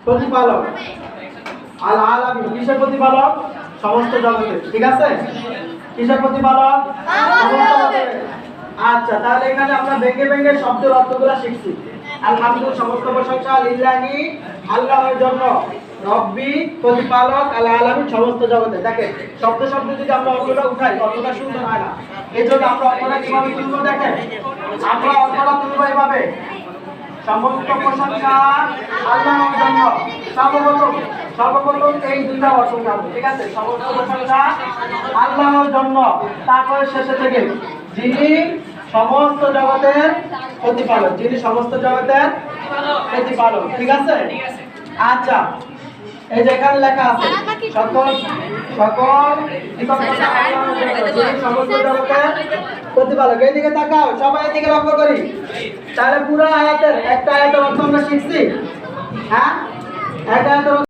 প্রতিপালক, আল আলামিন কিসের প্রতিপালক? সমস্ত জগতের। ঠিক আছে, কিসের প্রতিপালক? সমস্ত জগতের। আচ্ছা, তাহলে এখানে আমরা ভেঙে ভেঙে শব্দের অর্থগুলো শিখছি। আলহামদুলিল্লাহ, সমস্ত প্রশংসা লিল্লাহি, আল্লাহর জন্য। রব্বি প্রতিপালক, আল আলামিন সমস্ত জগতে। দেখেন শব্দ শব্দ যদি আমরা অর্থটা উঠাই, অর্থটা সুন্দর হয় না। এই জন্য আমরা অর্থটা কিভাবে তুলবো? দেখেন আমরা অর্থটা তুলবো এভাবে, সমস্ত প্রশংসা আল্লাহর জন্য। সর্বপ্রথম এই দুইটা অর্থ জানবো। ঠিক আছে, সমস্ত প্রশংসা আল্লাহর জন্য। তারপরে শেষে থেকে যিনি সমস্ত জগতের প্রতিপালক, যিনি সমস্ত জগতের প্রতিপালক। ঠিক আছে, আচ্ছা এই যে এখানে লেখা আছে সকল সকল সমস্ত জগতের প্রতিপালক। এইদিকে তাকাও, সবাই এদিকে লক্ষ্য করি। তাহলে পুরো আয়াতের একটা আয়াতের অর্থ আমরা শিখছি। হ্যাঁ, একটা আয়াতের